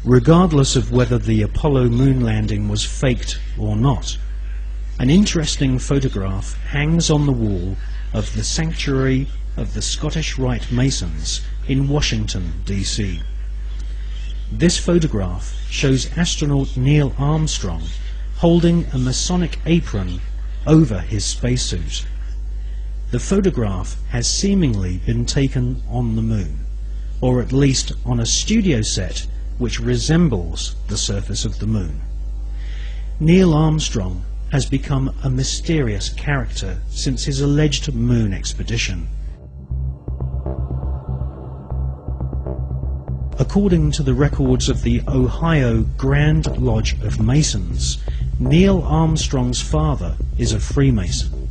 regardless of whether the Apollo moon landing was faked or not. An interesting photograph hangs on the wall of the Sanctuary of the Scottish Rite Masons in Washington, D.C. This photograph shows astronaut Neil Armstrong holding a Masonic apron over his spacesuit. The photograph has seemingly been taken on the moon, or at least on a studio set which resembles the surface of the moon. Neil Armstrong has become a mysterious character since his alleged moon expedition. According to the records of the Ohio Grand Lodge of Masons, Neil Armstrong's father is a Freemason.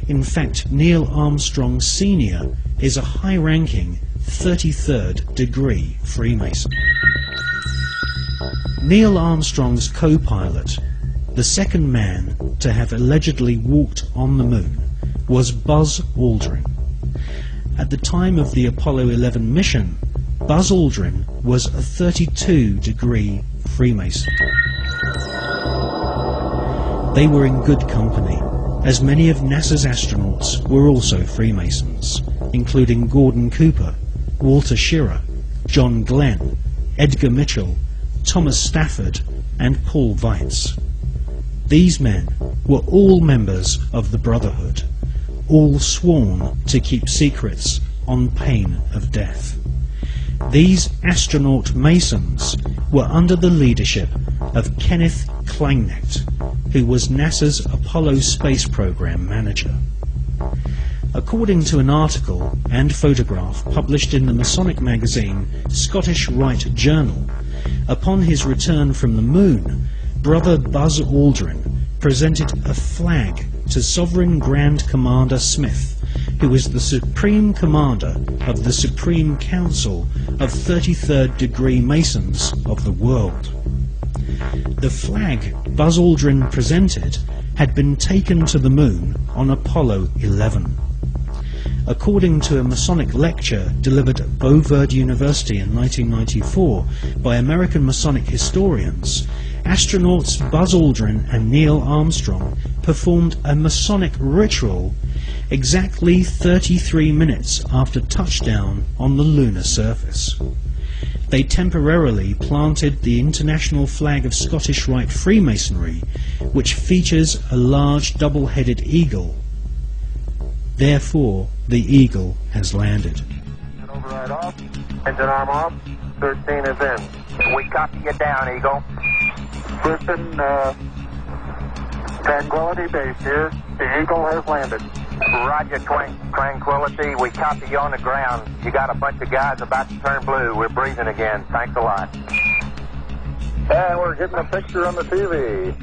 In fact, Neil Armstrong Sr. is a high-ranking 33rd degree Freemason. Neil Armstrong's co-pilot, the second man to have allegedly walked on the moon, was Buzz Aldrin. At the time of the Apollo 11 mission, Buzz Aldrin was a 32 degree Freemason. They were in good company, as many of NASA's astronauts were also Freemasons, including Gordon Cooper, Walter Schirra, John Glenn, Edgar Mitchell, Thomas Stafford, and Paul Weitz. These men were all members of the Brotherhood, all sworn to keep secrets on pain of death. These astronaut Masons were under the leadership of Kenneth Kleinect, who was NASA's Apollo space program manager. According to an article and photograph published in the Masonic magazine Scottish Rite Journal, upon his return from the moon, Brother Buzz Aldrin presented a flag to Sovereign Grand Commander Smith, who was the Supreme Commander of the Supreme Council of 33rd degree Masons of the world. The flag Buzz Aldrin presented had been taken to the moon on Apollo 11. According to a Masonic lecture delivered at Beauverde University in 1994 by American Masonic historians, astronauts Buzz Aldrin and Neil Armstrong performed a Masonic ritual exactly 33 minutes after touchdown on the lunar surface. They temporarily planted the international flag of Scottish Rite Freemasonry, which features a large double-headed eagle. Therefore, the eagle has landed. Override off. Engine arm off. 13 is in. We copy you down, Eagle. Listen, Tranquility Base here. The Eagle has landed. Roger, Tranquility. We copy you on the ground. You got a bunch of guys about to turn blue. We're breathing again. Thanks a lot. And we're getting a picture on the TV.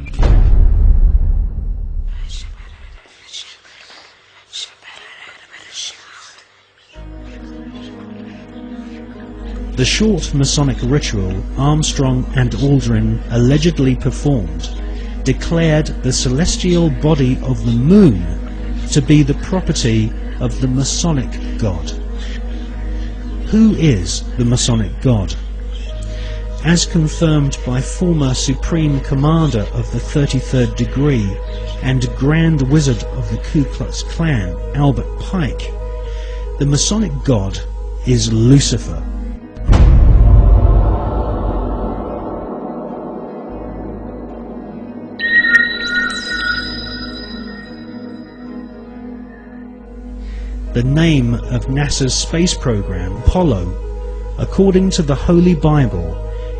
The short Masonic ritual Armstrong and Aldrin allegedly performed declared the celestial body of the moon to be the property of the Masonic God. Who is the Masonic God? As confirmed by former Supreme Commander of the 33rd degree and Grand Wizard of the Ku Klux Klan, Albert Pike, the Masonic God is Lucifer. The name of NASA's space program, Apollo, according to the Holy Bible,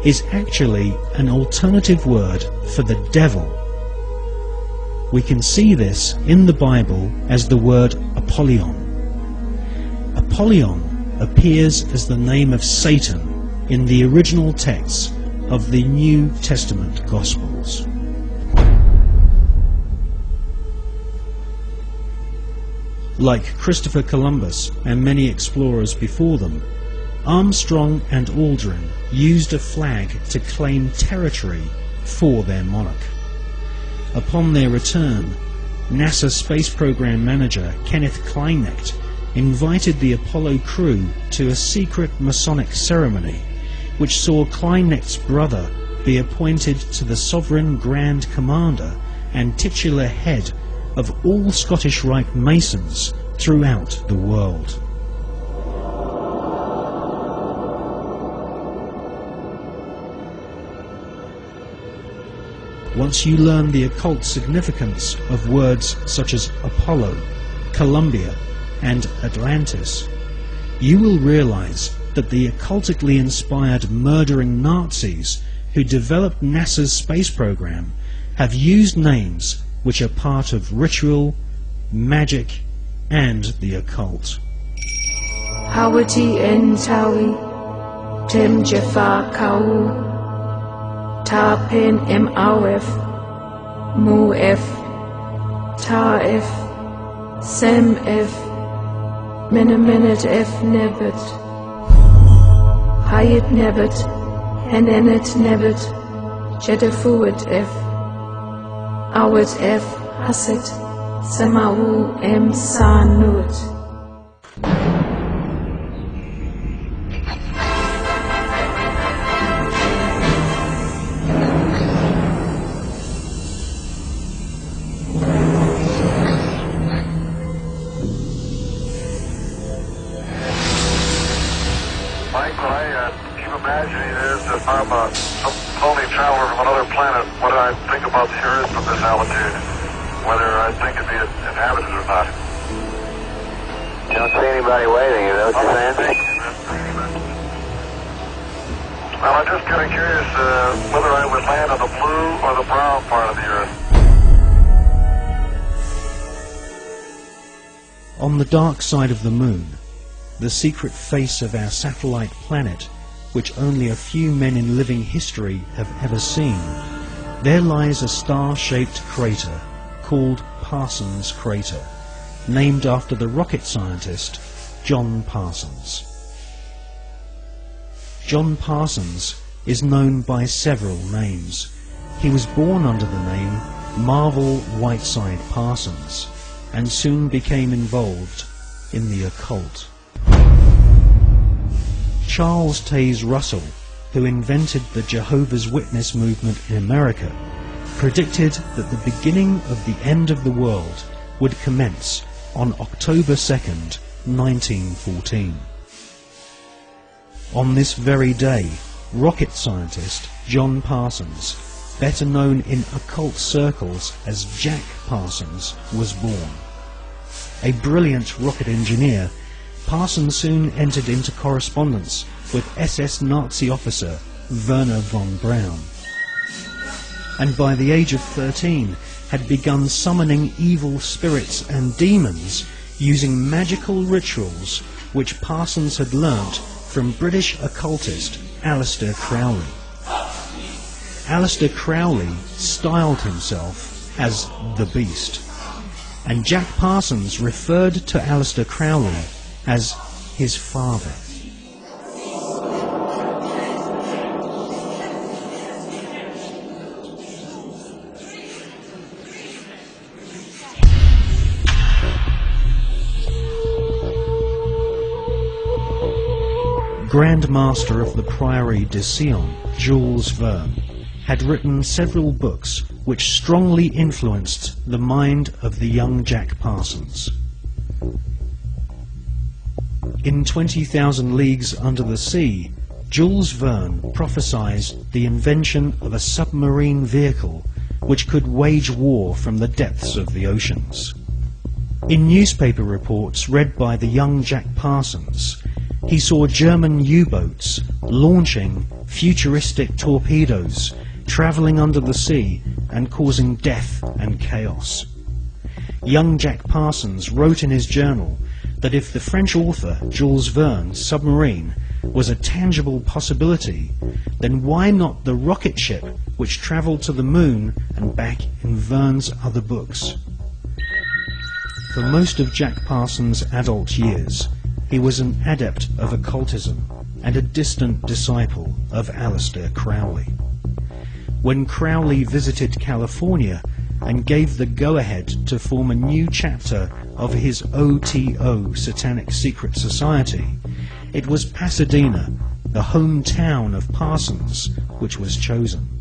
is actually an alternative word for the devil. We can see this in the Bible as the word Apollyon. Apollyon appears as the name of Satan in the original texts of the New Testament Gospels. Like Christopher Columbus and many explorers before them, Armstrong and Aldrin used a flag to claim territory for their monarch. Upon their return, NASA Space Program Manager Kenneth Kleinect invited the Apollo crew to a secret Masonic ceremony which saw Kleinect's brother be appointed to the Sovereign Grand Commander and titular head of all Scottish Rite Masons throughout the world. Once you learn the occult significance of words such as Apollo, Columbia, and Atlantis, you will realize that the occultically inspired murdering Nazis who developed NASA's space program have used names which are part of ritual, magic, and the occult. Hawati en Tawi, Tem Jafar Kau, Tarpen Mawf, Muef, Taef, Semf, Menemenet F Nebet, Hayat Nebet, Henenet Nebet, Jedefuet F, Awet F Haset, Samau M Sanut. I'm a lonely traveler from another planet. What I think about the Earth from this altitude, whether I think it'd be inhabited or not. You don't see anybody waving, is that what you're saying? Well, I'm just kind of curious whether I would land on the blue or the brown part of the Earth. On the dark side of the Moon, the secret face of our satellite planet, which only a few men in living history have ever seen, there lies a star-shaped crater called Parsons Crater, named after the rocket scientist John Parsons. John Parsons is known by several names. He was born under the name Marvel Whiteside Parsons and soon became involved in the occult. Charles Taze Russell, who invented the Jehovah's Witness movement in America, predicted that the beginning of the end of the world would commence on October 2nd, 1914. On this very day, rocket scientist John Parsons, better known in occult circles as Jack Parsons, was born. A brilliant rocket engineer, Parsons soon entered into correspondence with SS Nazi officer Werner von Braun, and by the age of 13 had begun summoning evil spirits and demons using magical rituals which Parsons had learnt from British occultist Aleister Crowley. Aleister Crowley styled himself as the Beast, and Jack Parsons referred to Aleister Crowley as his father. Grand Master of the Priory de Sion, Jules Verne, had written several books which strongly influenced the mind of the young Jack Parsons. In 20,000 Leagues Under the Sea, Jules Verne prophesied the invention of a submarine vehicle which could wage war from the depths of the oceans. In newspaper reports read by the young Jack Parsons, he saw German U-boats launching futuristic torpedoes, travelling under the sea and causing death and chaos. Young Jack Parsons wrote in his journal that if the French author Jules Verne's submarine was a tangible possibility, then why not the rocket ship which travelled to the moon and back in Verne's other books? For most of Jack Parsons' adult years, he was an adept of occultism and a distant disciple of Aleister Crowley. When Crowley visited California and gave the go-ahead to form a new chapter of his OTO Satanic Secret Society, it was Pasadena the hometown of Parsons, which was chosen.